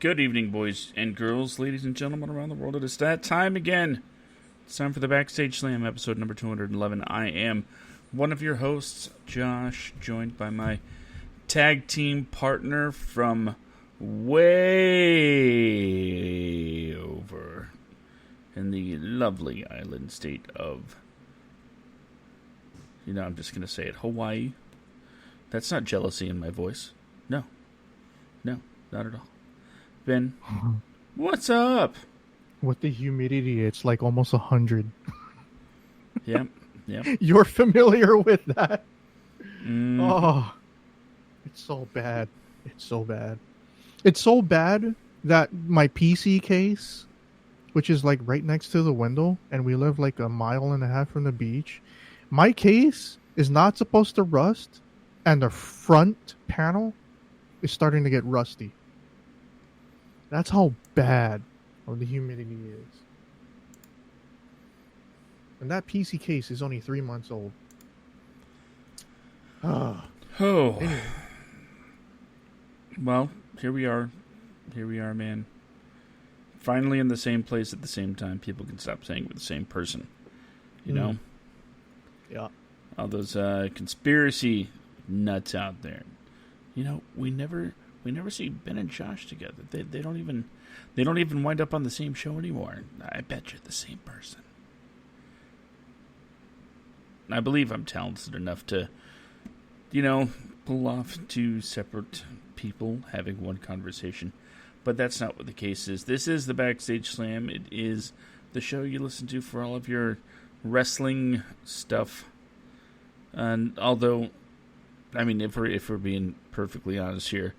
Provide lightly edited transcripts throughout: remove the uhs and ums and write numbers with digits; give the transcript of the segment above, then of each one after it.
Good evening, boys and girls, ladies and gentlemen around the world. It is that time again. It's time for the Backstage Slam, episode number 211. I am one of your hosts, Josh, joined by my tag team partner from way over in the lovely island state of, I'm just going to say it, Hawaii. That's not jealousy in my voice. No, not at all. Ben, what's up? With the humidity, it's like almost 100. Yep. You're familiar with that? Mm. Oh, it's so bad. It's so bad. It's so bad that my PC case, which is like right next to the window, and we live like a mile and a half from the beach, my case is not supposed to rust, and the front panel is starting to get rusty. That's how bad the humidity is. And that PC case is only 3 months old. Anyway. Well, here we are, man. Finally in the same place at the same time. People can stop saying we're the same person. You know? Yeah. All those conspiracy nuts out there. We never see Ben and Josh together. They don't even wind up on the same show anymore. I bet you're the same person. I believe I'm talented enough to, pull off two separate people having one conversation. But that's not what the case is. This is the Backstage Slam. It is the show you listen to for all of your wrestling stuff. And although, if we're being perfectly honest here,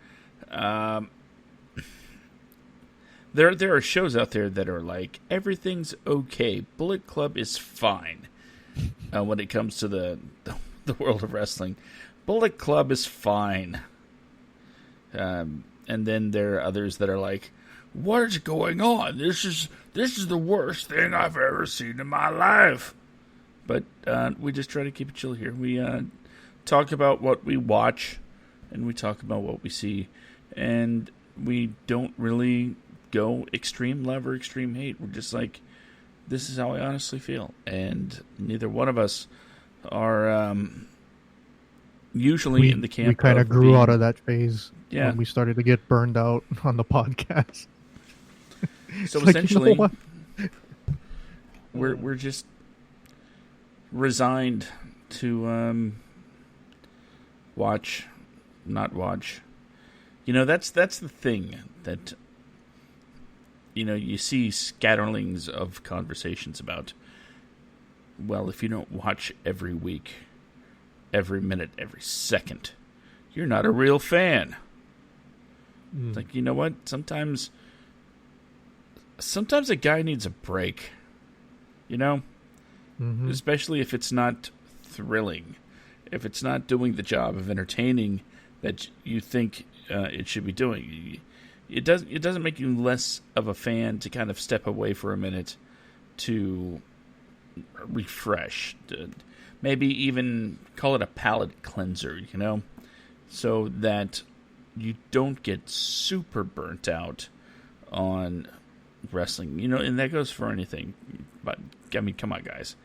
there are shows out there that are like, everything's okay. Bullet Club is fine. When it comes to the world of wrestling, Bullet Club is fine. And then there are others that are like, what is going on? This is the worst thing I've ever seen in my life. But we just try to keep it chill here. We talk about what we watch, and we talk about what we see, and we don't really go extreme love or extreme hate. We're just like, this is how I honestly feel, and neither one of us are usually in the camp. We kind of grew out of that phase when we started to get burned out on the podcast. So essentially, we're just resigned to watch, not watch. That's the thing that you see scatterlings of conversations about. Well, if you don't watch every week, every minute, every second, you're not a real fan. It's like, you know what? Sometimes a guy needs a break. Especially if it's not thrilling, if it's not doing the job of entertaining that you think it should be doing. It doesn't make you less of a fan to kind of step away for a minute to refresh, to maybe even call it a palate cleanser, so that you don't get super burnt out on wrestling, and that goes for anything. But come on, guys.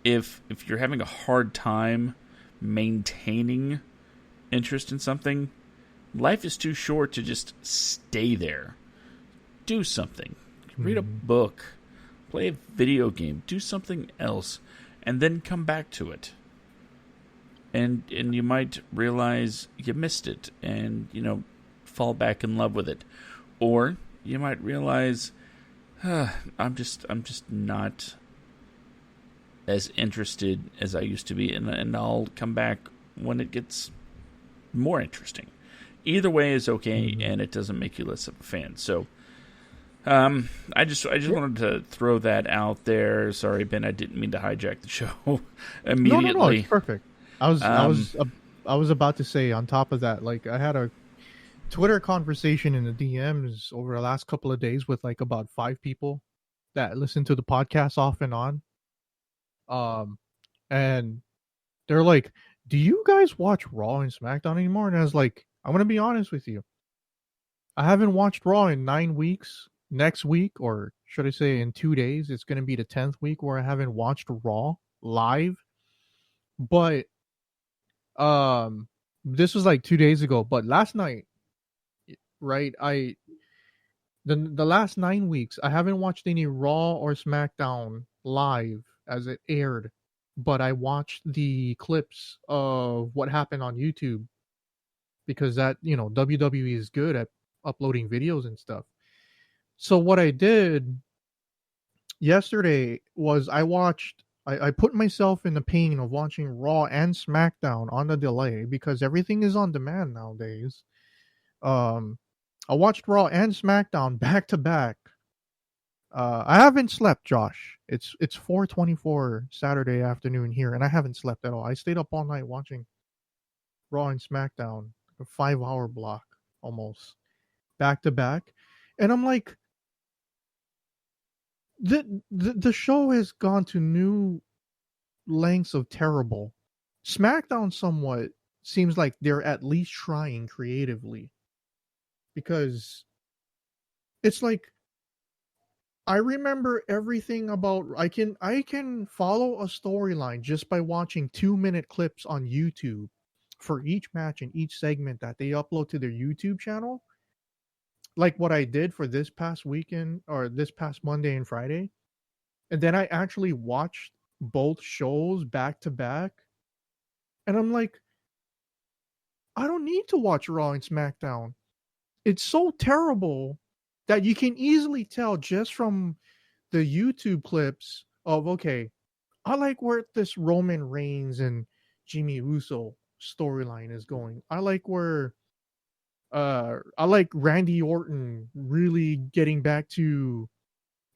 If you're having a hard time maintaining interest in something, life is too short to just stay there. Do something. Read a book. Play a video game. Do something else. And then come back to it. And you might realize you missed it and, fall back in love with it. Or you might realize, I'm just not as interested as I used to be, and I'll come back when it gets more interesting. Either way is okay, and it doesn't make you less of a fan. So, I just wanted to throw that out there. Sorry, Ben, I didn't mean to hijack the show immediately. No, it's perfect. I was about to say, on top of that, like, I had a Twitter conversation in the DMs over the last couple of days with like about 5 people that listen to the podcast off and on. And they're like, do you guys watch Raw and SmackDown anymore? And I was like, I'm going to be honest with you. I haven't watched Raw in 9 weeks. Next week, or should I say in 2 days, it's going to be the 10th week where I haven't watched Raw live. But this was like 2 days ago. But last night, right? The last 9 weeks, I haven't watched any Raw or SmackDown live as it aired, but I watched the clips of what happened on YouTube because that WWE is good at uploading videos and stuff. So what I did yesterday was I put myself in the pain of watching Raw and SmackDown on the delay because everything is on demand nowadays. Um, I watched Raw and SmackDown back to back. I haven't slept, Josh. It's 4:24 Saturday afternoon here, and I haven't slept at all. I stayed up all night watching Raw and SmackDown, a 5-hour block almost, back to back, and I'm like, the show has gone to new lengths of terrible. SmackDown somewhat seems like they're at least trying creatively because it's like I remember everything about I can follow a storyline just by watching 2-minute clips on YouTube for each match and each segment that they upload to their YouTube channel. Like what I did for this past weekend or this past Monday and Friday. And then I actually watched both shows back to back. And I'm like, I don't need to watch Raw and SmackDown. It's so terrible that you can easily tell just from the YouTube clips of, okay, I like where this Roman Reigns and Jimmy Uso storyline is going. I like where I like Randy Orton really getting back to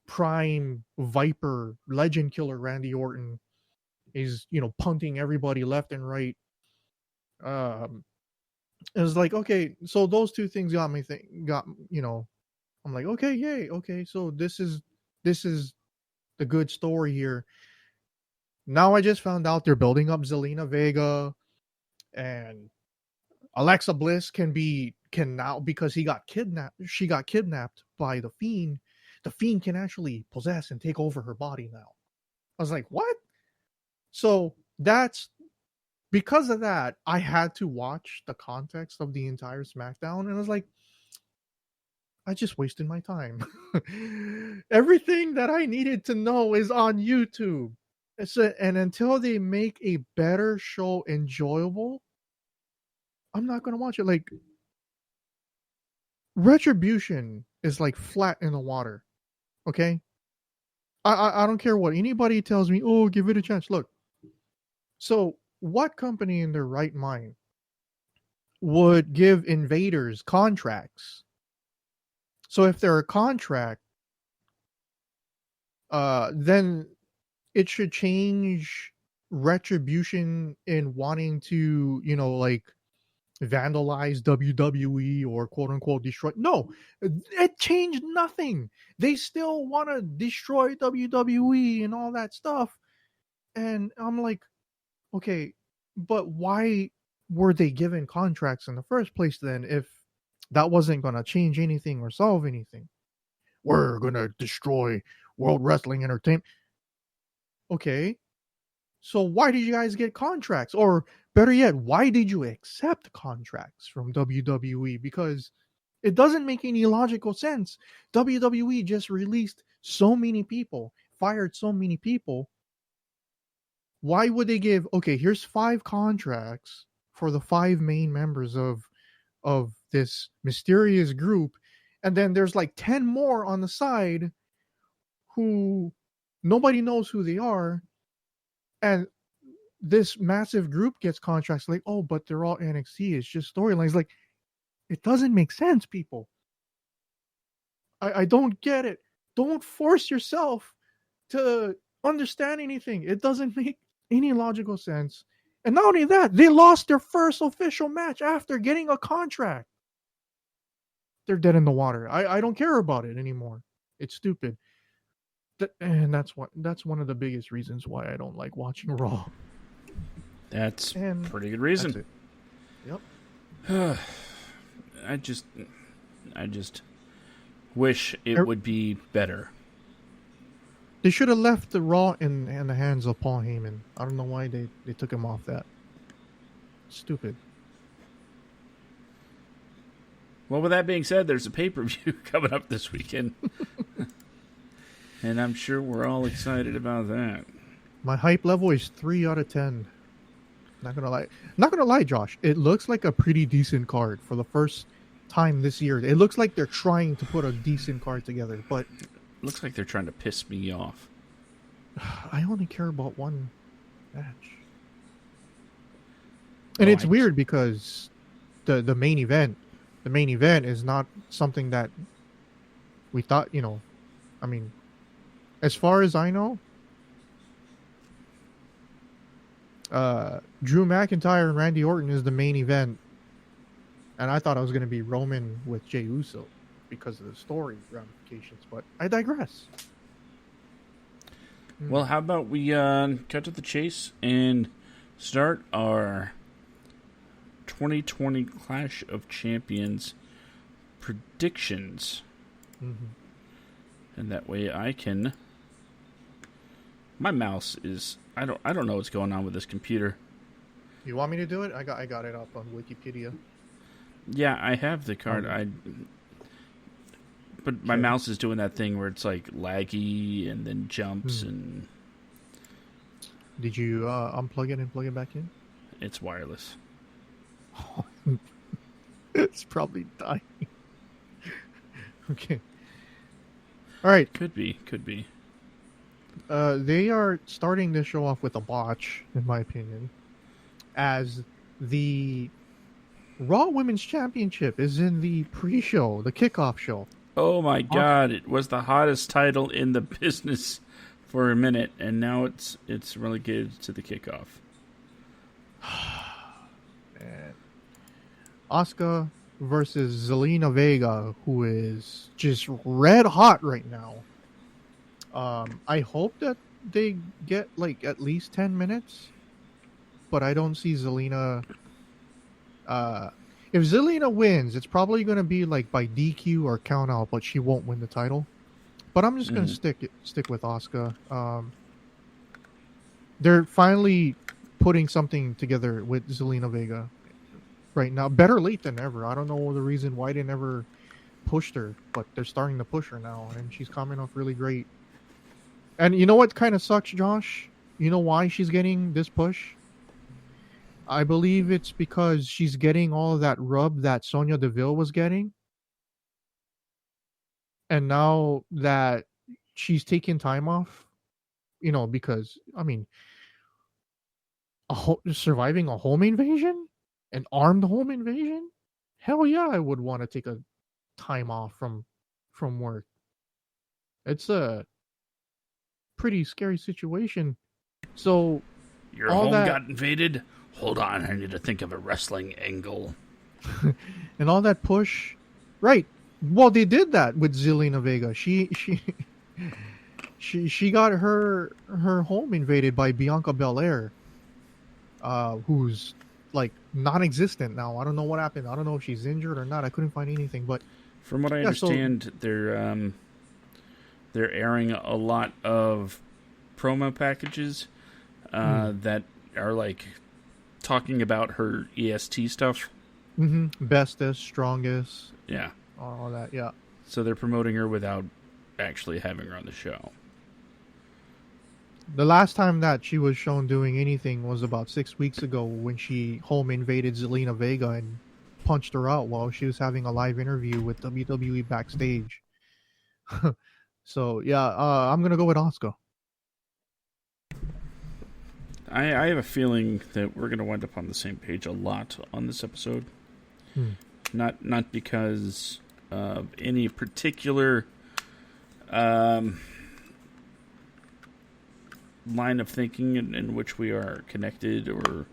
prime Viper legend killer Randy Orton. He's punting everybody left and right. It was like, okay, so those two things got me I'm like, okay, yay, okay, so this is the good story here. Now I just found out they're building up Zelena Vega, and Alexa Bliss can now, because she got kidnapped by the Fiend. The Fiend can actually possess and take over her body now. I was like, what? So that's because of that, I had to watch the context of the entire SmackDown, and I was like, I just wasted my time. Everything that I needed to know is on YouTube. And until they make a better show enjoyable, I'm not going to watch it. Like, Retribution is like flat in the water. Okay? I don't care what anybody tells me, oh, give it a chance. Look, so what company in their right mind would give invaders contracts? So if they're a contract, then it should change Retribution in wanting to, like vandalize WWE or quote unquote destroy. No, it changed nothing. They still want to destroy WWE and all that stuff. And I'm like, okay, but why were they given contracts in the first place then if that wasn't going to change anything or solve anything? We're going to destroy World Wrestling Entertainment. Okay. So why did you guys get contracts? Or better yet, why did you accept contracts from WWE? Because it doesn't make any logical sense. WWE just released so many people, fired so many people. Why would they give, okay, here's 5 contracts for the 5 main members of this mysterious group, and then there's like 10 more on the side who nobody knows who they are, and this massive group gets contracts like, oh, but they're all NXT, it's just storylines. Like, it doesn't make sense, people. I don't get it. Don't force yourself to understand anything. It doesn't make any logical sense. And not only that, they lost their first official match after getting a contract. They're dead in the water. I don't care about it anymore. It's stupid. And that's one of the biggest reasons why I don't like watching Raw. That's pretty good reason. Yep. just wish it would be better. They should have left the Raw in the hands of Paul Heyman. I don't know why they took him off that. Stupid. Well, with that being said, there's a pay-per-view coming up this weekend. And I'm sure we're all excited about that. My hype level is 3 out of 10. Not gonna lie, Josh. It looks like a pretty decent card for the first time this year. It looks like they're trying to put a decent card together, but looks like they're trying to piss me off. I only care about one match. And it's weird because the main event is not something that we thought, I mean, as far as I know, Drew McIntyre and Randy Orton is the main event. And I thought it was going to be Roman with Jey Uso because of the story ramifications, but I digress. Well, how about we cut to the chase and start our 2020 Clash of Champions predictions. Mm-hmm. And that way I can... My mouse is... I don't know what's going on with this computer. You want me to do it? I got it up on Wikipedia. Yeah, I have the card. But my mouse is doing that thing where it's like laggy and then jumps and... Did you unplug it and plug it back in? It's wireless. It's probably dying. Okay. All right. Could be. They are starting this show off with a botch, in my opinion, as the Raw Women's Championship is in the pre-show, the kickoff show. Oh my God! It was the hottest title in the business for a minute, and now it's relegated to the kickoff. And Asuka versus Zelena Vega, who is just red hot right now. I hope that they get like at least 10 minutes, but I don't see Zelena. If Zelena wins, it's probably going to be like by DQ or count out, but she won't win the title. But I'm just going to stick with Asuka. They're finally putting something together with Zelena Vega right now. Better late than never. I don't know the reason why they never pushed her, but they're starting to push her now, and she's coming off really great. And you know what kind of sucks, Josh? You know why she's getting this push? I believe it's because she's getting all of that rub that Sonya Deville was getting. And now that she's taking time off, because, I mean, surviving a home invasion? An armed home invasion? Hell yeah, I would want to take a time off from work. It's a pretty scary situation. So your home got invaded? Hold on, I need to think of a wrestling angle. And all that push, right? Well, they did that with Zelena Vega. She got her home invaded by Bianca Belair, who's like non-existent now. I don't know what happened. I don't know if she's injured or not. I couldn't find anything. But from what I understand, they're airing a lot of promo packages that are like talking about her EST stuff. Mm-hmm. Bestest, strongest. Yeah. All that, yeah. So they're promoting her without actually having her on the show. The last time that she was shown doing anything was about 6 weeks ago when she home invaded Zelena Vega and punched her out while she was having a live interview with WWE backstage. So, yeah, I'm going to go with Asuka. I have a feeling that we're going to wind up on the same page a lot on this episode. Not because of any particular line of thinking in which we are connected, or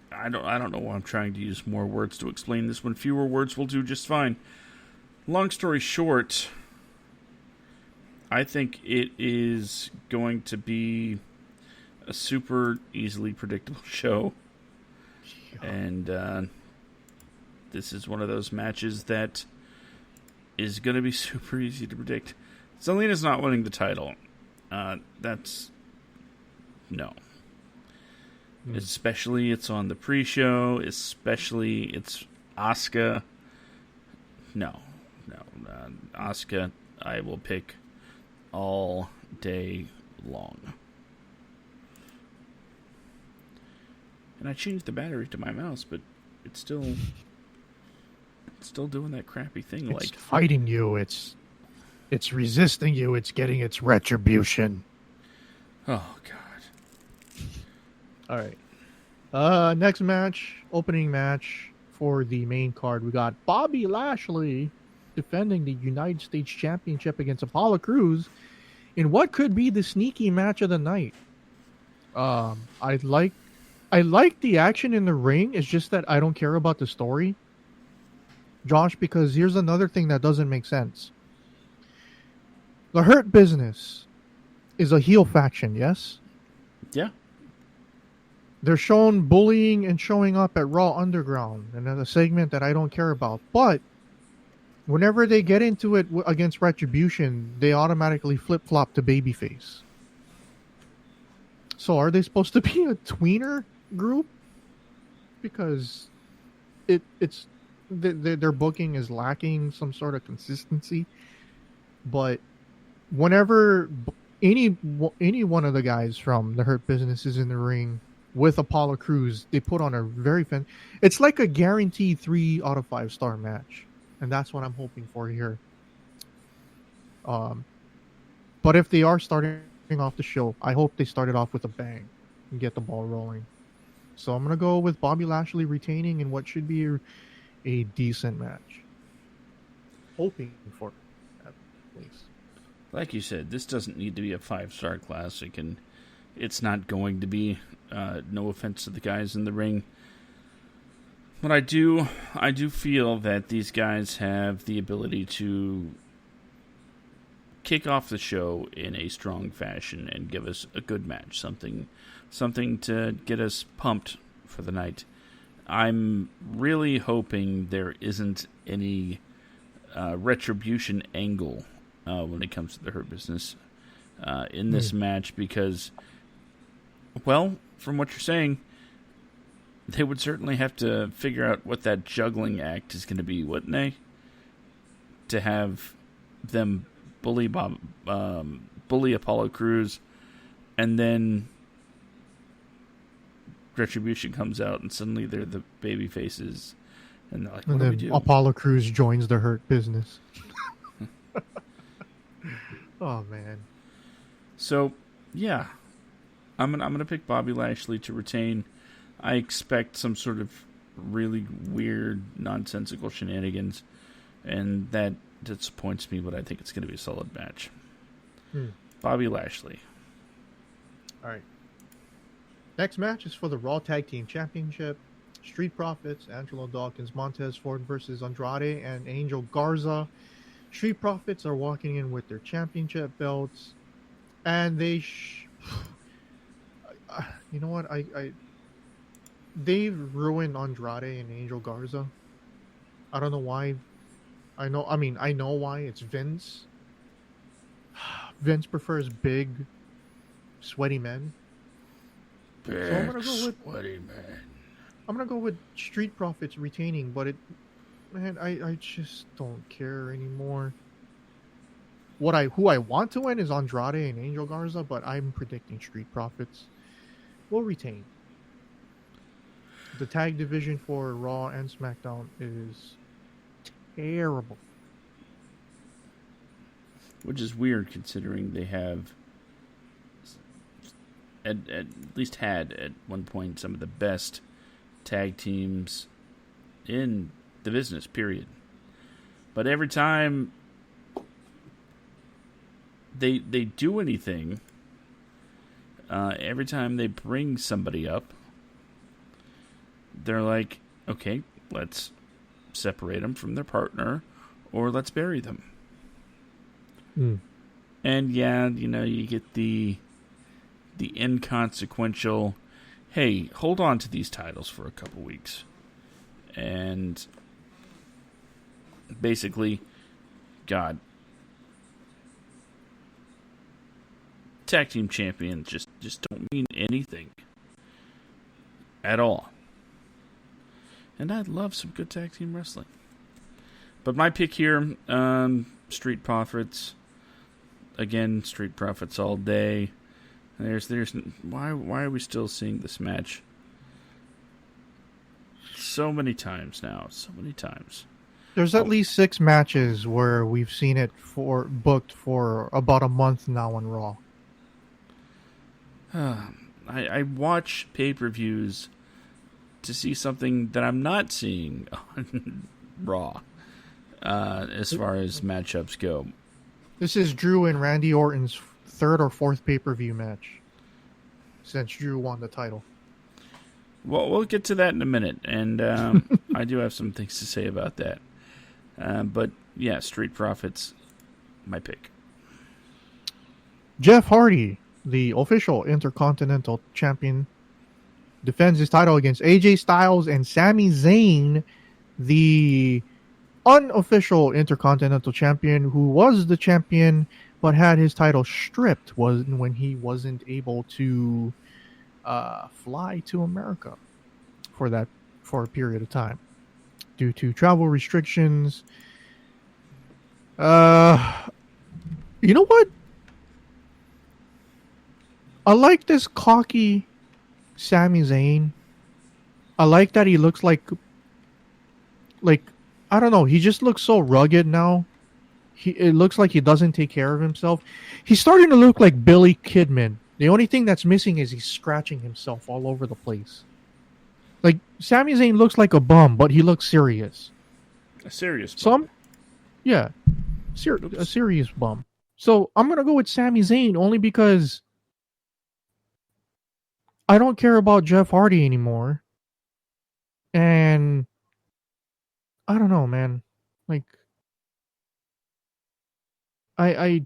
I don't know why I'm trying to use more words to explain this when fewer words will do just fine. Long story short, I think it is going to be a super easily predictable show. And this is one of those matches that is going to be super easy to predict. Zelena's not winning the title. That's... No. Especially it's on the pre-show. Especially it's Asuka. No. Asuka, I will pick all day long. And I changed the battery to my mouse, but it's still doing that crappy thing. It's fighting you. It's resisting you. It's getting its retribution. Oh God! All right. Next match, opening match for the main card. We got Bobby Lashley defending the United States Championship against Apollo Crews in what could be the sneaky match of the night. I like the action in the ring. It's just that I don't care about the story, Josh, because here's another thing that doesn't make sense. The Hurt Business is a heel faction, yes? Yeah. They're shown bullying and showing up at Raw Underground, and a segment that I don't care about. But whenever they get into it against Retribution, they automatically flip-flop to babyface. So are they supposed to be a tweener group? Because it's their booking is lacking some sort of consistency. But whenever any one of the guys from the Hurt Business is in the ring with Apollo Crews, they put on a very it's like a guaranteed 3 out of 5 star match, and that's what I'm hoping for here. But if they are starting off the show, I hope they start it off with a bang and get the ball rolling. So I'm gonna go with Bobby Lashley retaining in what should be a decent match. Hoping for it, at least. Like you said, this doesn't need to be a 5-star classic, and it's not going to be. No offense to the guys in the ring, but I do feel that these guys have the ability to kick off the show in a strong fashion and give us a good match, something to get us pumped for the night. I'm really hoping there isn't any retribution angle when it comes to the Hurt Business in this match, because, well, from what you're saying, they would certainly have to figure out what that juggling act is going to be, wouldn't they? To have them bully Apollo Crews, and then Retribution comes out, and suddenly they're the baby faces, and they're like, "What do we do?" Apollo Crews joins the Hurt Business. Oh man! So yeah, I'm gonna pick Bobby Lashley to retain. I expect some sort of really weird, nonsensical shenanigans, and that disappoints me, but I think it's going to be a solid match. Bobby Lashley. All right. Next match is for the Raw Tag Team Championship. Street Profits, Angelo Dawkins, Montez Ford versus Andrade and Angel Garza. Street Profits are walking in with their championship belts, and they you know what, they've ruined Andrade and Angel Garza. I don't know why. I know why. It's Vince. Vince prefers big, sweaty men. Big, so I'm gonna go with sweaty man. I'm gonna go with Street Profits retaining, but I just don't care anymore. Who I want to win is Andrade and Angel Garza, but I'm predicting Street Profits will retain. The tag division for Raw and SmackDown is terrible. Which is weird, considering they have at least had at one point some of the best tag teams in the business, period. But every time they do anything, every time they bring somebody up, they're like, okay, let's separate them from their partner, or let's bury them. And yeah, you get the inconsequential, hey, hold on to these titles for a couple weeks, and basically, God, tag team champions just don't mean anything at all. And I love some good tag team wrestling. But my pick here, Street Profits. Again, Street Profits all day. There's why are we still seeing this match so many times now? So many times. There's at least 6 matches where we've seen it booked for about a month now on Raw. I watch pay-per-views to see something that I'm not seeing on Raw, as far as matchups go. This is Drew and Randy Orton's 3rd or 4th pay-per-view match since Drew won the title. Well, we'll get to that in a minute, and I do have some things to say about that. But yeah, Street Profits, my pick. Jeff Hardy, the official Intercontinental Champion, defends his title against AJ Styles and Sami Zayn, the unofficial Intercontinental Champion, who was the champion but had his title stripped when he wasn't able to fly to America for a period of time due to travel restrictions. You know what? I like this cocky Sami Zayn. I like that he looks like I don't know, he just looks so rugged now. It looks like he doesn't take care of himself. He's starting to look like Billy Kidman. The only thing that's missing is he's scratching himself all over the place. Like, Sami Zayn looks like a bum, but he looks serious. A serious bum. A serious bum. So I'm going to go with Sami Zayn only because I don't care about Jeff Hardy anymore. And I don't know, man. Like, I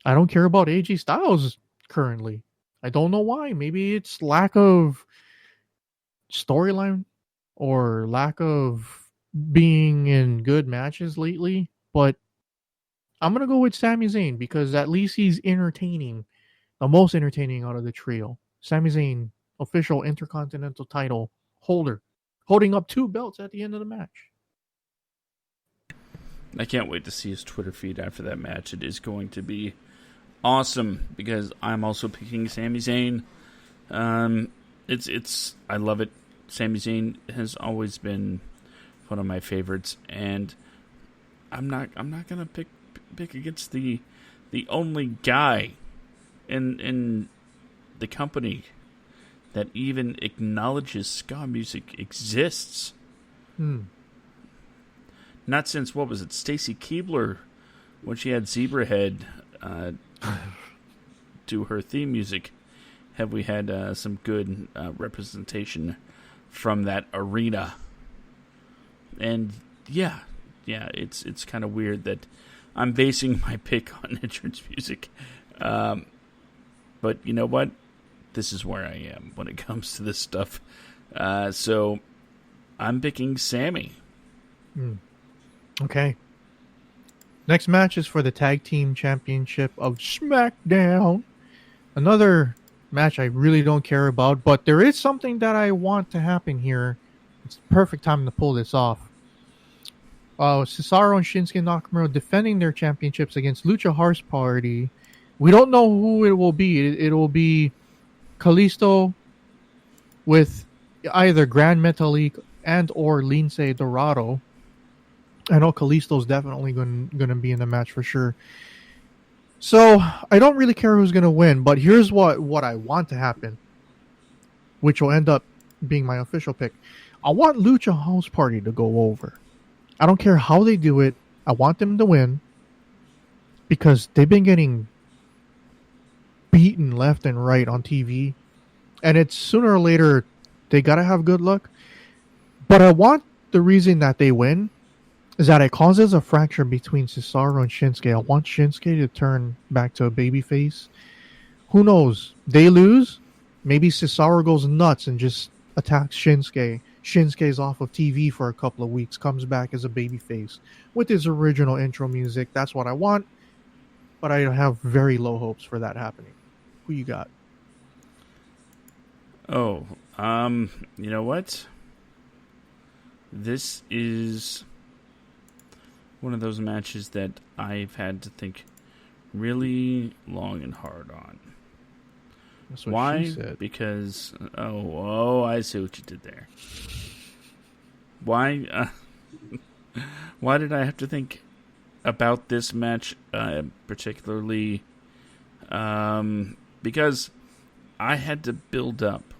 don't care about AJ Styles currently. I don't know why. Maybe it's lack of storyline or lack of being in good matches lately. But I'm going to go with Sami Zayn because at least he's entertaining. The most entertaining out of the trio. Sami Zayn, official Intercontinental title holder, holding up 2 belts at the end of the match. I can't wait to see his Twitter feed after that match. It is going to be awesome because I'm also picking Sami Zayn. I love it. Sami Zayn has always been one of my favorites, and I'm not gonna pick against the only guy in the company that even acknowledges ska music exists. Not since, what was it, Stacy Keibler, when she had Zebrahead do her theme music, have we had some good representation from that arena. And yeah, it's kind of weird that I'm basing my pick on entrance music. But you know what? This is where I am when it comes to this stuff. So I'm picking Sammy. Okay. Next match is for the Tag Team Championship of SmackDown. Another match I really don't care about, but there is something that I want to happen here. It's the perfect time to pull this off. Cesaro and Shinsuke Nakamura defending their championships against Lucha House Party. We don't know who it will be. It will be Kalisto with either Grand Metalik and or Lince Dorado. I know Kalisto's definitely going to be in the match for sure. So I don't really care who's going to win, but here's what I want to happen, which will end up being my official pick. I want Lucha House Party to go over. I don't care how they do it. I want them to win because they've been getting beaten left and right on TV, and it's sooner or later they got to have good luck. But I want the reason that they win is that it causes a fracture between Cesaro and Shinsuke. I want Shinsuke to turn back to a babyface. Who knows? They lose. Maybe Cesaro goes nuts and just attacks Shinsuke Shinsuke's off of TV for a couple of weeks, comes back as a babyface with his original intro music. That's what I want, but I have very low hopes for that happening. Who you got? Oh, you know what? This is one of those matches that I've had to think really long and hard on. That's what Why? she said. Because I see what you did there. Why? Why did I have to think about this match particularly? Because I had to build up.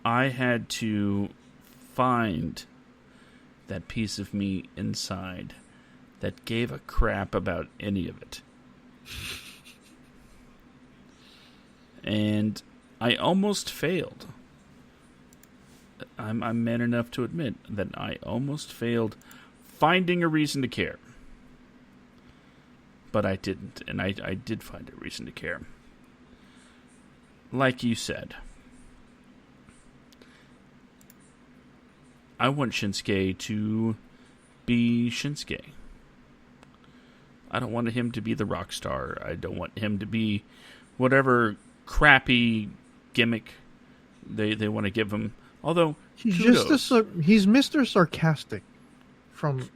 I had to find that piece of me inside that gave a crap about any of it. And I almost failed. I'm man enough to admit that I almost failed finding a reason to care. But I didn't, and I did find a reason to care. Like you said, I want Shinsuke to be Shinsuke. I don't want him to be the rock star. I don't want him to be whatever crappy gimmick they want to give him. Although He's kudos. he's Mr. Sarcastic from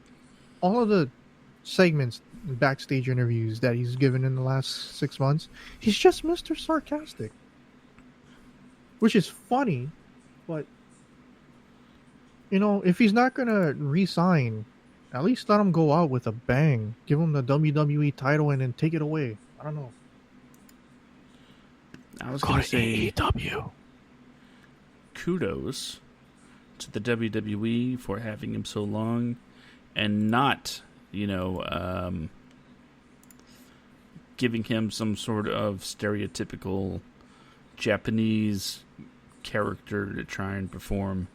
all of the segments, backstage interviews that he's given in the last 6 months. He's just Mr. Sarcastic, which is funny, but if he's not gonna re-sign, at least let him go out with a bang. Give him the WWE title and then take it away. I don't know. I was going to say AEW. kudos to the WWE for having him so long and not, giving him some sort of stereotypical Japanese character to try and perform.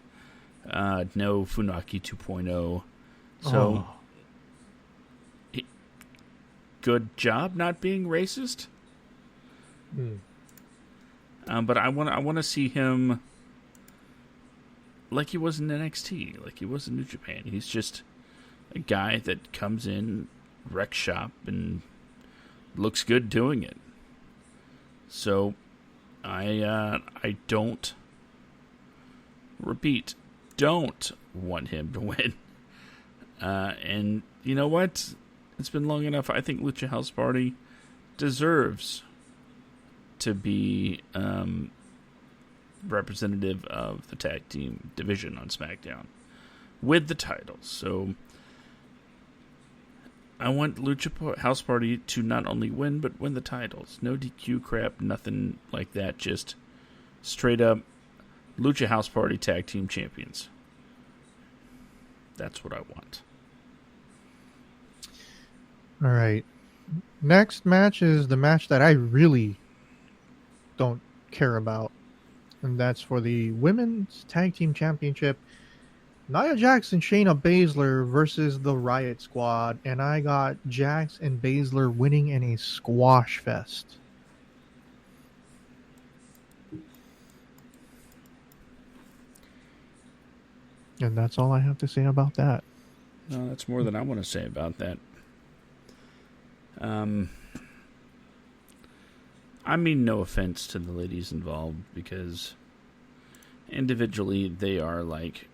No Funaki 2.0. So, good job not being racist. But I want to see him like he was in NXT, like he was in New Japan. He's just a guy that comes in, wrecks shop, and looks good doing it. So I don't want him to win. And you know what? It's been long enough. I think Lucha House Party deserves to be representative of the tag team division on SmackDown with the titles. So I want Lucha House Party to not only win, but win the titles. No DQ crap, nothing like that. Just straight up Lucha House Party tag team champions. That's what I want. All right. Next match is the match that I really don't care about, and that's for the Women's Tag Team Championship. Nia Jax and Shayna Basler versus the Riot Squad, and I got Jax and Basler winning in a squash fest. And that's all I have to say about that. No, that's more than I want to say about that. I mean, no offense to the ladies involved, because individually they are like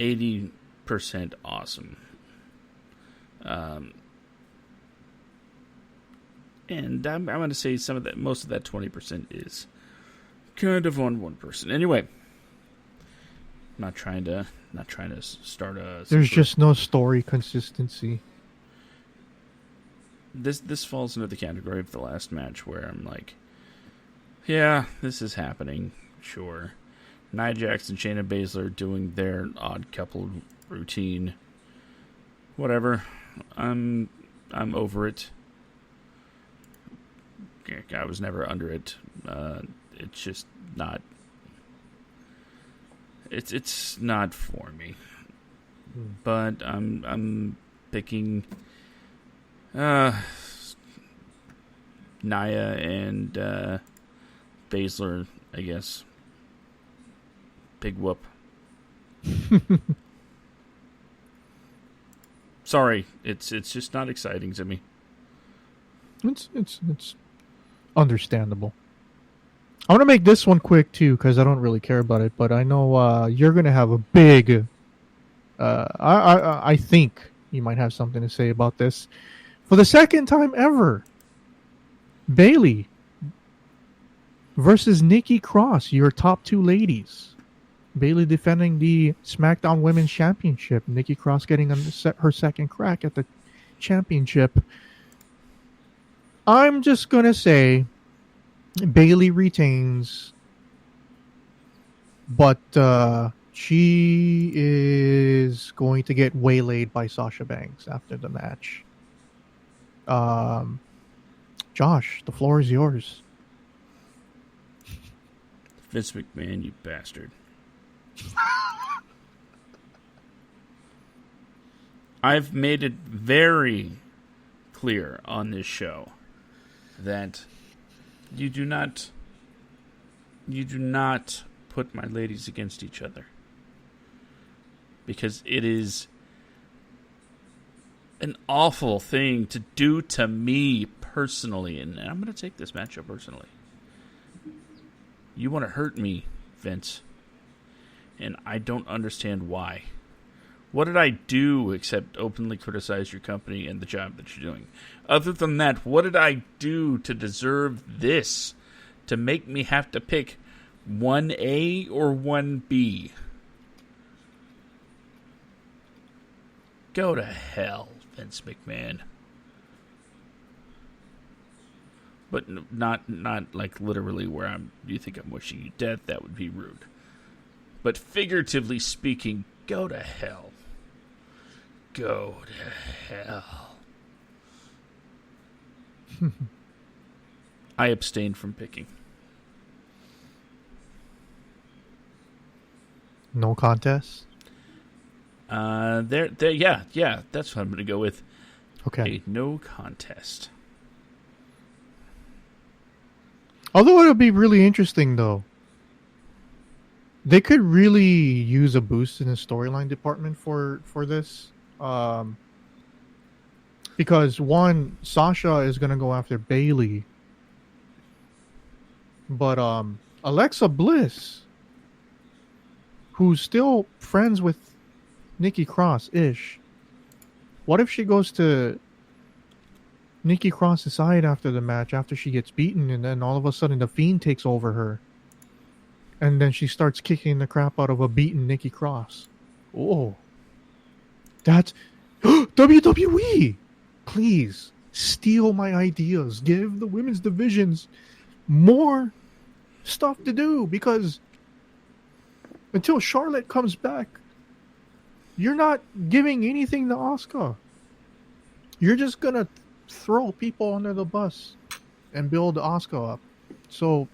80% awesome. And I'm going to say most of that 20% is kind of on one person. Anyway, not trying to start a. There's just no story consistency. This falls into the category of the last match where I'm like, yeah, this is happening, sure. Nia Jax and Shayna Basler doing their odd couple routine. Whatever. I'm over it. I was never under it. It's just not. It's not for me. But I'm picking Nia and Basler, I guess. Big whoop. Sorry, it's just not exciting to me. It's understandable. I want to make this one quick too because I don't really care about it, but I know you're gonna have a big. I think you might have something to say about this. For the second time ever, Bayley versus Nikki Cross, your top two ladies. Bayley defending the SmackDown Women's Championship. Nikki Cross getting her second crack at the championship. I'm just going to say Bayley retains, but she is going to get waylaid by Sasha Banks after the match. Josh, the floor is yours. Vince McMahon, you bastard. I've made it very clear on this show that you do not put my ladies against each other, because it is an awful thing to do to me personally, and I'm going to take this matchup personally. You want to hurt me, Vince, and I don't understand why. What did I do except openly criticize your company and the job that you're doing? Other than that, what did I do to deserve this? To make me have to pick 1A or 1B? Go to hell, Vince McMahon. But not like literally where you think I'm wishing you death. That would be rude. But figuratively speaking, go to hell. Go to hell. I abstained from picking. No contest? Yeah, that's what I'm going to go with. Okay. A no contest. Although it would be really interesting, though. They could really use a boost in the storyline department for this. Because, one, Sasha is going to go after Bayley. But Alexa Bliss, who's still friends with Nikki Cross-ish, what if she goes to Nikki Cross's side after the match, after she gets beaten, and then all of a sudden the Fiend takes over her? And then she starts kicking the crap out of a beaten Nikki Cross. Oh. That's... WWE! Please, steal my ideas. Give the women's divisions more stuff to do, because until Charlotte comes back, you're not giving anything to Asuka. You're just going to throw people under the bus and build Asuka up. So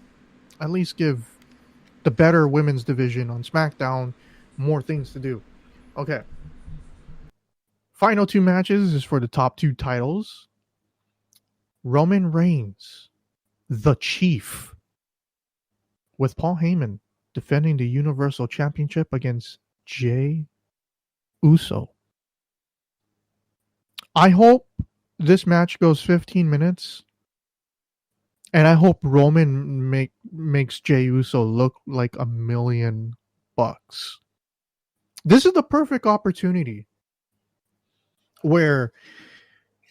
at least give the better women's division on SmackDown more things to do. Okay. Final two matches is for the top two titles. Roman Reigns, the Chief, with Paul Heyman defending the Universal Championship against Jey Uso. I hope this match goes 15 minutes. And I hope Roman makes Jey Uso look like $1,000,000. This is the perfect opportunity where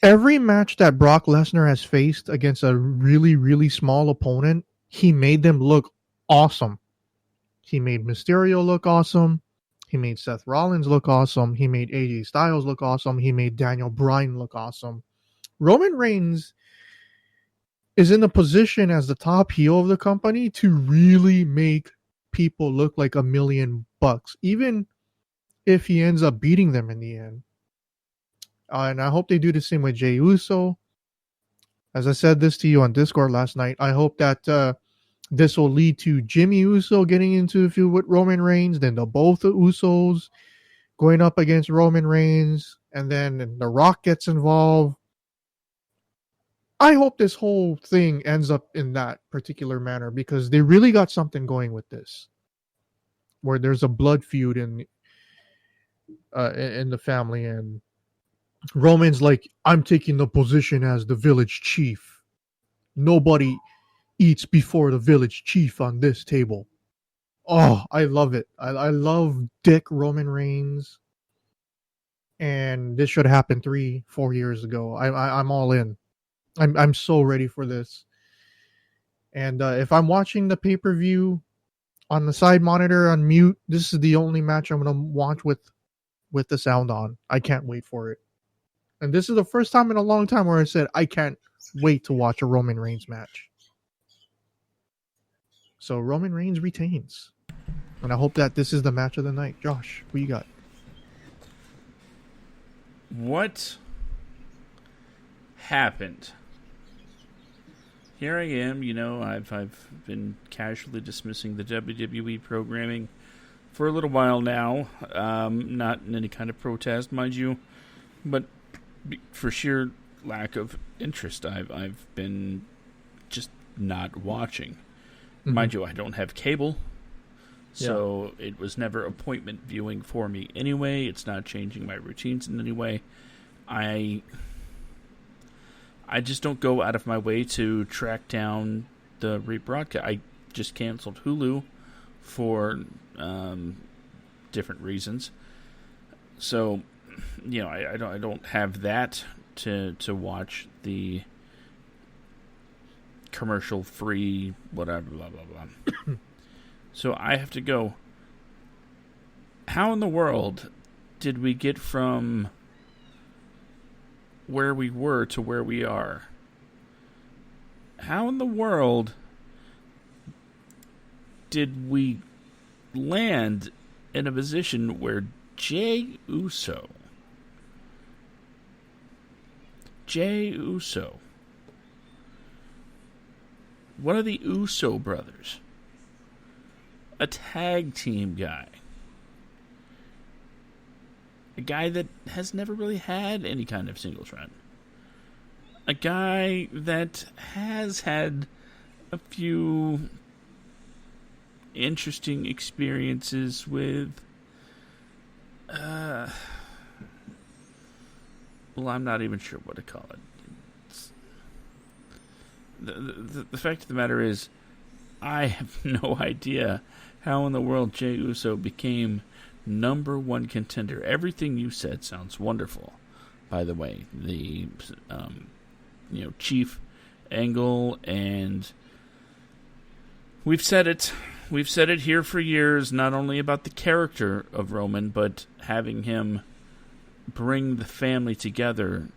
every match that Brock Lesnar has faced against a really, really small opponent, he made them look awesome. He made Mysterio look awesome. He made Seth Rollins look awesome. He made AJ Styles look awesome. He made Daniel Bryan look awesome. Roman Reigns is in the position as the top heel of the company to really make people look like $1,000,000, even if he ends up beating them in the end. And I hope they do the same with Jey Uso. As I said this to you on Discord last night, I hope that this will lead to Jimmy Uso getting into a feud with Roman Reigns, then the both the Usos going up against Roman Reigns, and then The Rock gets involved. I hope this whole thing ends up in that particular manner, because they really got something going with this. where there's a blood feud in the family, and Roman's like, I'm taking the position as the village chief. Nobody eats before the village chief on this table. Oh, I love it. I love Dick Roman Reigns. And this should have happened 3-4 years ago. I'm all in. I'm so ready for this. And if I'm watching the pay-per-view on the side monitor on mute, this is the only match I'm gonna watch with the sound on. I can't wait for it. And this is the first time in a long time where I said I can't wait to watch a Roman Reigns match. So Roman Reigns retains. And I hope that this is the match of the night. Josh, who you got? What happened? Here I am, I've been casually dismissing the WWE programming for a little while now. Not in any kind of protest, mind you, but for sheer lack of interest, I've been just not watching. Mm-hmm. Mind you, I don't have cable, so it was never appointment viewing for me anyway. It's not changing my routines in any way. I just don't go out of my way to track down the rebroadcast. I just canceled Hulu for different reasons. So, I don't have that to watch the commercial free whatever blah blah blah. So I have to go. How in the world did we get from where we were to where we are? How in the world did we land in a position where Jey Uso, one of the Uso brothers, a tag team guy, a guy that has never really had any kind of singles run, a guy that has had a few interesting experiences with well, I'm not even sure what to call it. The fact of the matter is, I have no idea how in the world Jey Uso became number one contender. Everything you said sounds wonderful, by the way. The chief angle, and we've said it here for years, not only about the character of Roman, but having him bring the family together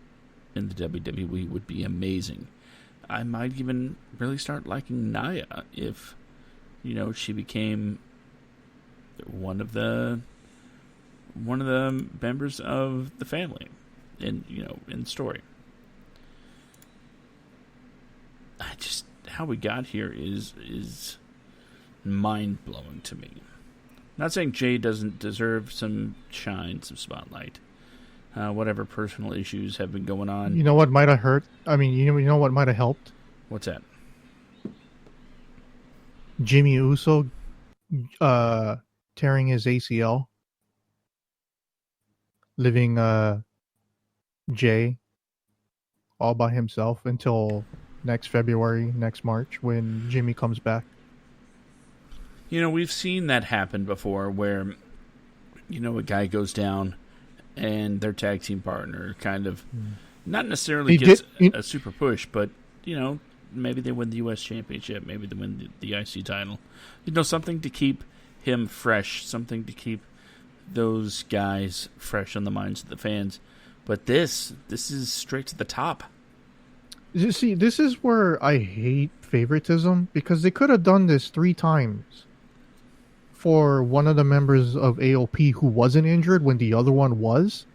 in the WWE would be amazing. I might even really start liking Nia if, she became one of the members of the family in the story. How we got here is mind blowing to me. Not saying Jey doesn't deserve some shine, some spotlight. Whatever personal issues have been going on. You know what might have hurt? I mean, you know what might have helped? What's that? Jimmy Uso tearing his ACL. Living Jey all by himself until next February, next March, when Jimmy comes back. We've seen that happen before where, a guy goes down and their tag team partner kind of not necessarily gets a super push, but, maybe they win the U.S. Championship, maybe they win the IC title. Something to keep him fresh, something to keep those guys fresh on the minds of the fans. But this is straight to the top. You see, this is where I hate favoritism, because they could have done this 3 times for one of the members of AOP who wasn't injured when the other one was.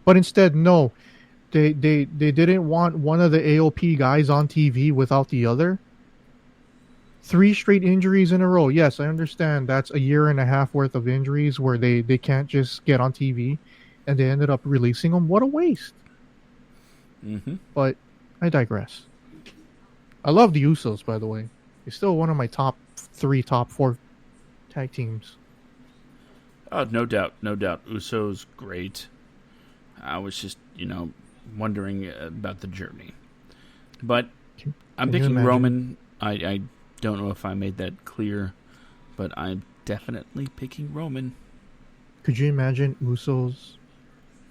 But instead, no. They didn't want one of the AOP guys on TV without the other. 3 straight injuries in a row. Yes, I understand that's a year and a half worth of injuries where they can't just get on TV, and they ended up releasing them. What a waste. Mm-hmm. But I digress. I love the Usos, by the way. They're still one of my top 3, top 4 tag teams. Oh, no doubt, no doubt. Uso's great. I was just, wondering about the journey. But I'm picking Roman. I don't know if I made that clear, but I'm definitely picking Roman. Could you imagine Usos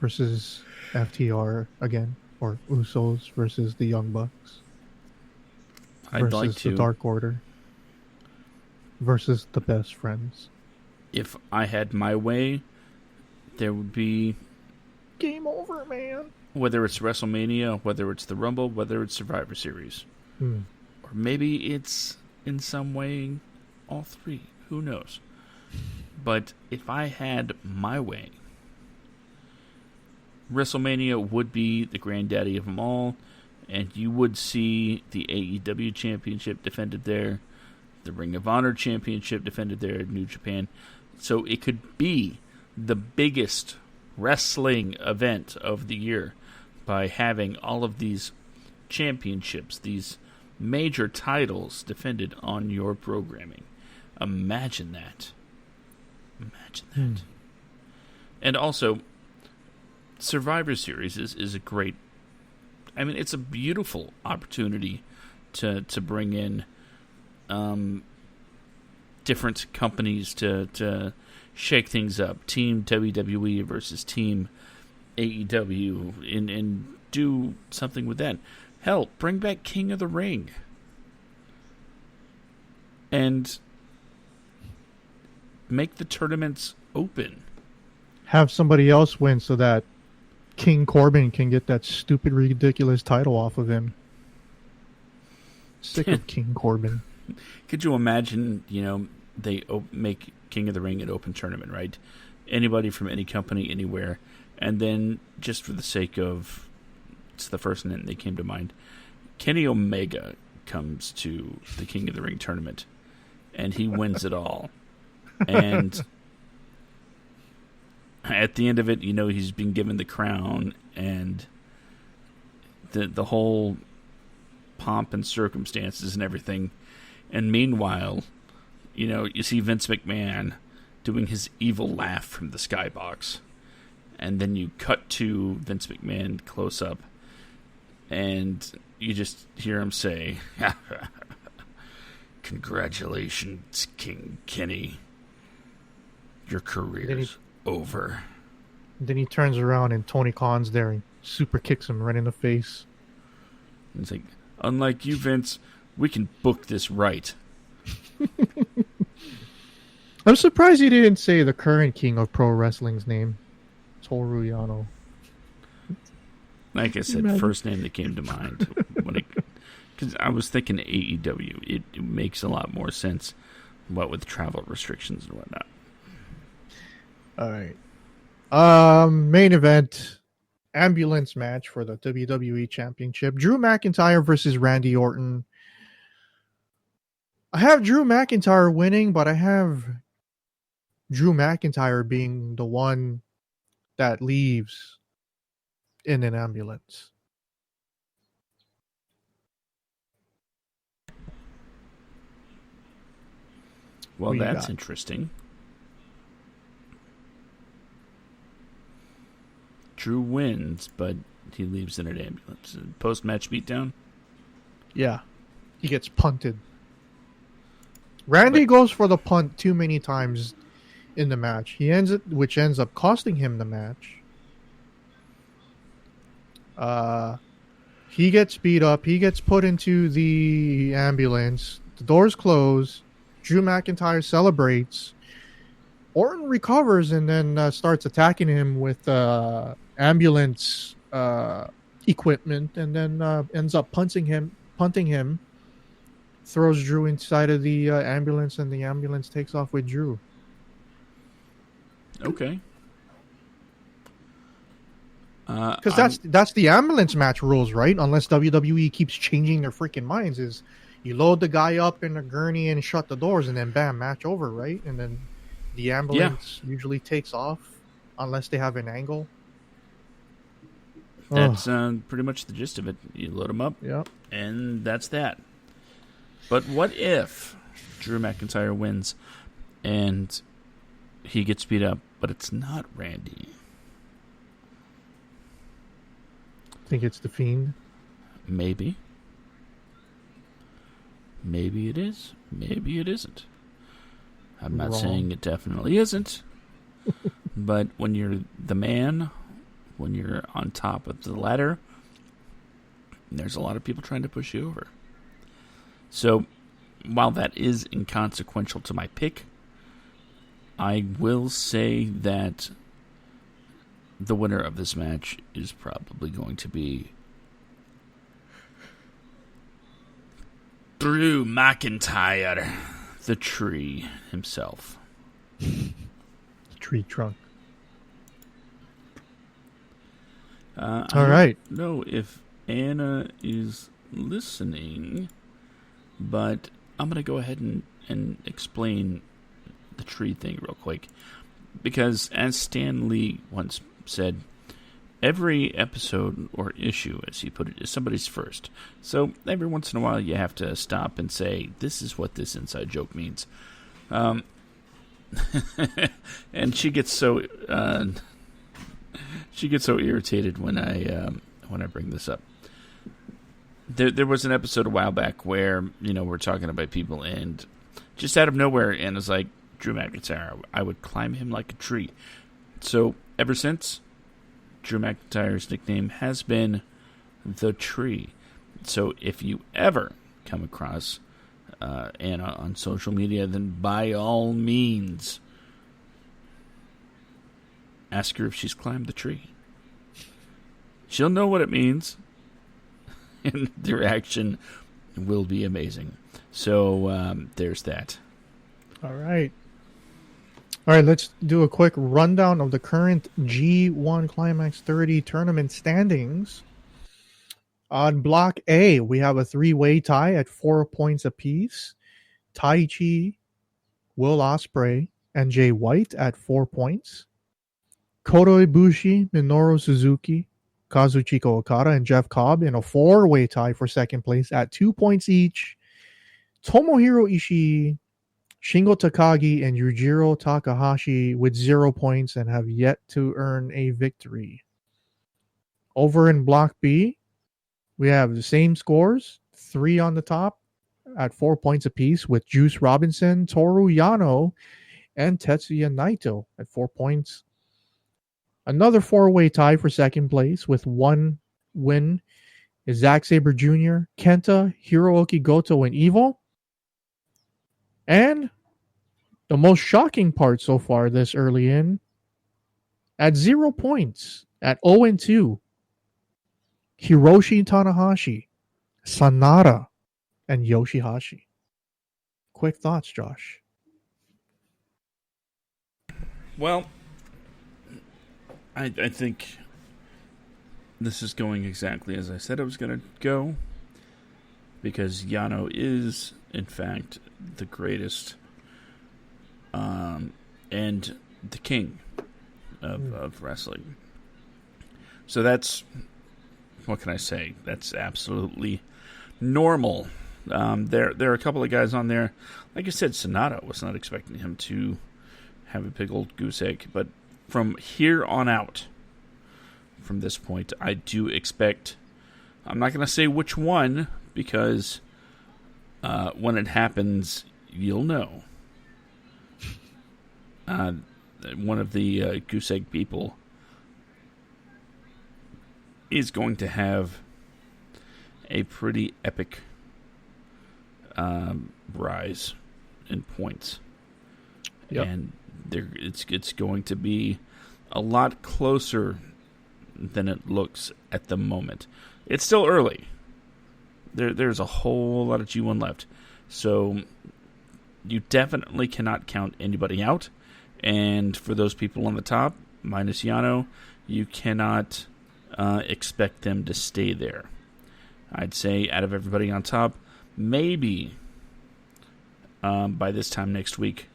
versus FTR again? Or Usos versus the Young Bucks? I'd like versus to. the Dark Order? Versus the Best Friends? If I had my way, there would be... Game over, man. Whether it's WrestleMania, whether it's the Rumble, whether it's Survivor Series. Or maybe it's, in some way, all three. Who knows? But if I had my way, WrestleMania would be the granddaddy of them all, and you would see the AEW Championship defended there, the Ring of Honor Championship defended there at New Japan. So it could be the biggest wrestling event of the year by having all of these championships, these major titles defended on your programming. Imagine that. And also, Survivor Series is a great... I mean, it's a beautiful opportunity to bring in different companies to shake things up. Team WWE versus Team AEW and do something with that. Hell, bring back King of the Ring. And make the tournaments open. Have somebody else win so that King Corbin can get that stupid, ridiculous title off of him. Sick of King Corbin. Could you imagine, they make King of the Ring an open tournament, right? Anybody from any company, anywhere. And then, just for the sake of... It's the first name that came to mind. Kenny Omega comes to the King of the Ring tournament. And he wins it all. And at the end of it, he's been given the crown and the whole pomp and circumstances and everything. And meanwhile, you see Vince McMahon doing his evil laugh from the skybox. And then you cut to Vince McMahon close up. And you just hear him say, "Congratulations, King Kenny. Your career's over." Then he turns around and Tony Khan's there and super kicks him right in the face. It's like, unlike you, Vince, we can book this right. I'm surprised he didn't say the current king of pro wrestling's name, Toru Yano. Like I said, first name that came to mind. Because I was thinking AEW. It makes a lot more sense, what with travel restrictions and whatnot. All right. Main event, ambulance match for the WWE Championship. Drew McIntyre versus Randy Orton. I have Drew McIntyre winning, but I have Drew McIntyre being the one that leaves in an ambulance. Well, that's interesting. Drew wins, but he leaves in an ambulance. Post-match beatdown? Yeah. He gets punted. Randy goes for the punt too many times in the match. Which ends up costing him the match. He gets beat up. He gets put into the ambulance. The doors close. Drew McIntyre celebrates. Orton recovers and then starts attacking him with ambulance equipment, and then ends up punting him. Throws Drew inside of the ambulance, and the ambulance takes off with Drew. Okay. Because that's the ambulance match rules, right? Unless WWE keeps changing their freaking minds, is you load the guy up in a gurney and shut the doors, and then bam, match over, right? And then the ambulance usually takes off unless they have an angle. That's pretty much the gist of it. You load them up, and that's that. But what if Drew McIntyre wins and he gets beat up but it's not Randy. Think it's the Fiend? Maybe. Maybe it is. Maybe it isn't. I'm not saying it definitely isn't. But when you're the man, when you're on top of the ladder, there's a lot of people trying to push you over. So, while that is inconsequential to my pick, I will say that the winner of this match is probably going to be Drew McIntyre, the tree himself. The tree trunk. All right. I don't know if Anna is listening, but I'm going to go ahead and explain the tree thing real quick. Because as Stan Lee once said, every episode or issue, as he put it, is somebody's first. So every once in a while you have to stop and say, this is what this inside joke means. And she gets so irritated when I bring this up. There was an episode a while back where, we're talking about people, and just out of nowhere, Anna's like, Drew McIntyre, I would climb him like a tree. So ever since, Drew McIntyre's nickname has been the Tree. So if you ever come across Anna on social media, then by all means, ask her if she's climbed the tree. She'll know what it means, and the reaction will be amazing. So there's that. All right. All right, let's do a quick rundown of the current G1 Climax 30 tournament standings. On Block A, we have a three-way tie at 4 points apiece. Taichi, Will Ospreay, and Jay White at 4 points. Kota Ibushi, Minoru Suzuki, Kazuchika Okada, and Jeff Cobb in a four-way tie for second place at 2 points each. Tomohiro Ishii, Shingo Takagi, and Yujiro Takahashi with 0 points and have yet to earn a victory. Over in Block B, we have the same scores, 3 on the top at 4 points apiece with Juice Robinson, Toru Yano, and Tetsuya Naito at 4 points. Another four-way tie for second place with 1 win is Zack Sabre Jr., Kenta, Hiroki Goto, and Evil. And the most shocking part so far this early in, at 0 points, at 0-2, Hiroshi Tanahashi, Sanada, and Yoshihashi. Quick thoughts, Josh. Well, I think this is going exactly as I said it was going to go, because Yano is, in fact, the greatest and the king of wrestling. So that's, what can I say? That's absolutely normal. There are a couple of guys on there. Like I said, Sonata, was not expecting him to have a big old goose egg. But from here on out, from this point, I do expect, I'm not going to say which one, because when it happens, you'll know. One of the goose egg people is going to have a pretty epic rise in points. Yep. And it's going to be a lot closer than it looks at the moment. It's still early. There's a whole lot of G1 left. So you definitely cannot count anybody out. And for those people on the top, minus Yano, you cannot expect them to stay there. I'd say out of everybody on top, maybe by this time next week,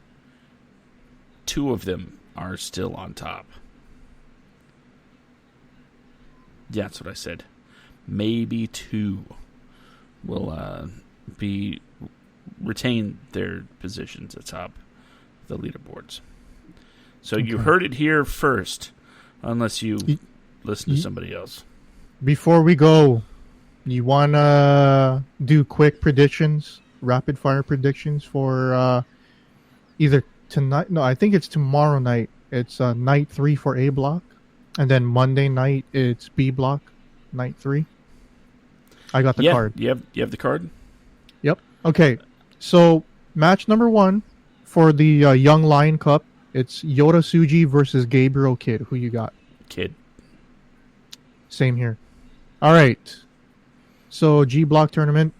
2 of them are still on top. Yeah, that's what I said. Maybe 2 will retain their positions atop the leaderboards. So you heard it here first, unless you listen to somebody else. Before we go, you want to do quick predictions, rapid fire predictions for either tonight? No, I think it's tomorrow night. It's night 3 for A block. And then Monday night, it's B block, night 3. I got the card. You have the card? Yep. Okay. So match number 1 for the Young Lion Cup. It's Yota Tsuji versus Gabriel Kidd. Who you got? Kidd. Same here. All right. So G block tournament.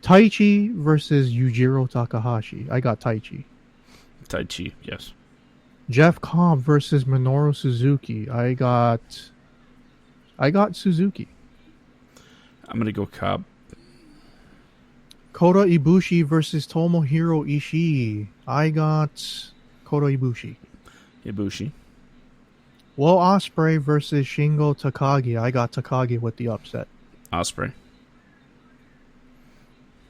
Taichi versus Yujiro Takahashi. I got Taichi. Taichi, yes. Jeff Cobb versus Minoru Suzuki. I got Suzuki. I'm going to go Cobb. Kota Ibushi versus Tomohiro Ishii. I got Kota Ibushi. Ibushi. Will Ospreay versus Shingo Takagi. I got Takagi with the upset. Ospreay.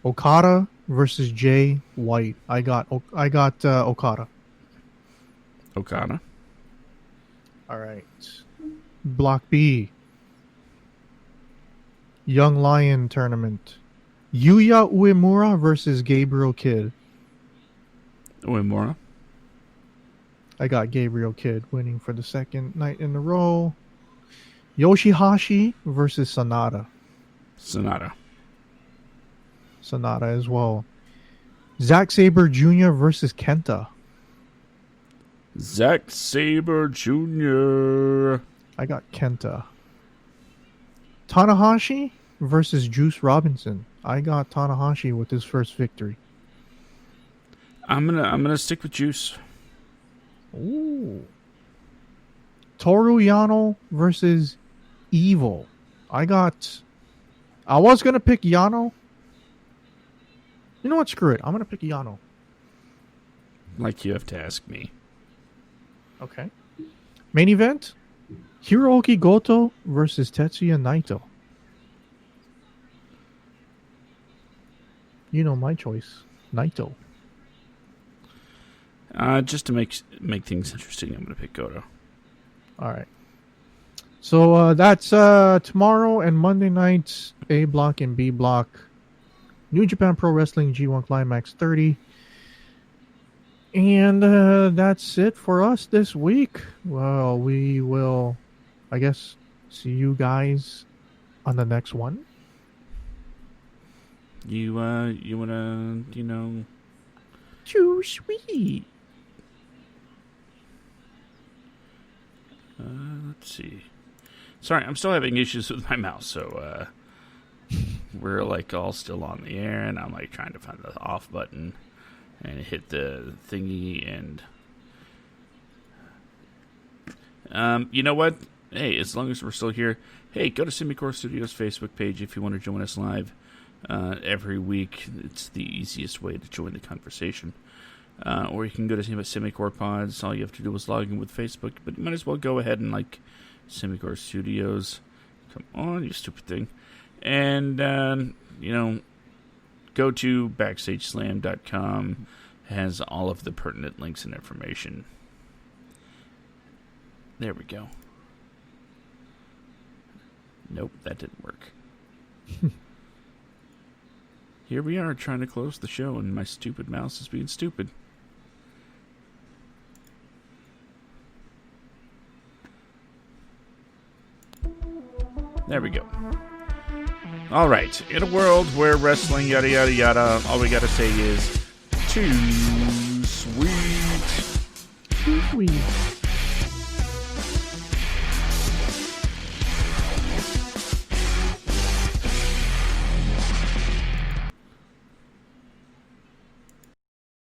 Okada versus Jay White. I got Okada. Okada. All right. Block B. Young Lion tournament. Yuya Uemura versus Gabriel Kidd. Uemura. I got Gabriel Kidd winning for the second night in a row. Yoshihashi versus Sanada. Sanada. Sanada as well. Zack Sabre Jr. versus Kenta. Zack Sabre Jr. I got Kenta. Tanahashi versus Juice Robinson. I got Tanahashi with his first victory. I'm gonna stick with Juice. Ooh. Toru Yano versus Evil. I was gonna pick Yano. You know what? Screw it. I'm gonna pick Yano. Like you have to ask me. Okay. Main event: Hiroki Goto versus Tetsuya Naito. You know my choice, Naito. Just to make things interesting, I'm going to pick Goto. All right. So that's tomorrow and Monday nights, A block and B block. New Japan Pro Wrestling G1 Climax 30. And that's it for us this week. Well, we will, I guess, see you guys on the next one. You wanna, Too sweet. Let's see. Sorry, I'm still having issues with my mouse, so we're like all still on the air, and I'm like trying to find the off button and hit the thingy, and you know what? Hey, as long as we're still here, hey, go to Semicore Studios Facebook page if you want to join us live every week. It's the easiest way to join the conversation. Or you can go to Semicore Pods. All you have to do is log in with Facebook, but you might as well go ahead and like Semicore Studios. Come on, you stupid thing. And, go to BackstageSlam.com. It has all of the pertinent links and information. There we go. Nope, that didn't work. Here we are trying to close the show, and my stupid mouse is being stupid. There we go. All right. In a world where wrestling, yada, yada, yada, all we got to say is too sweet. Too sweet.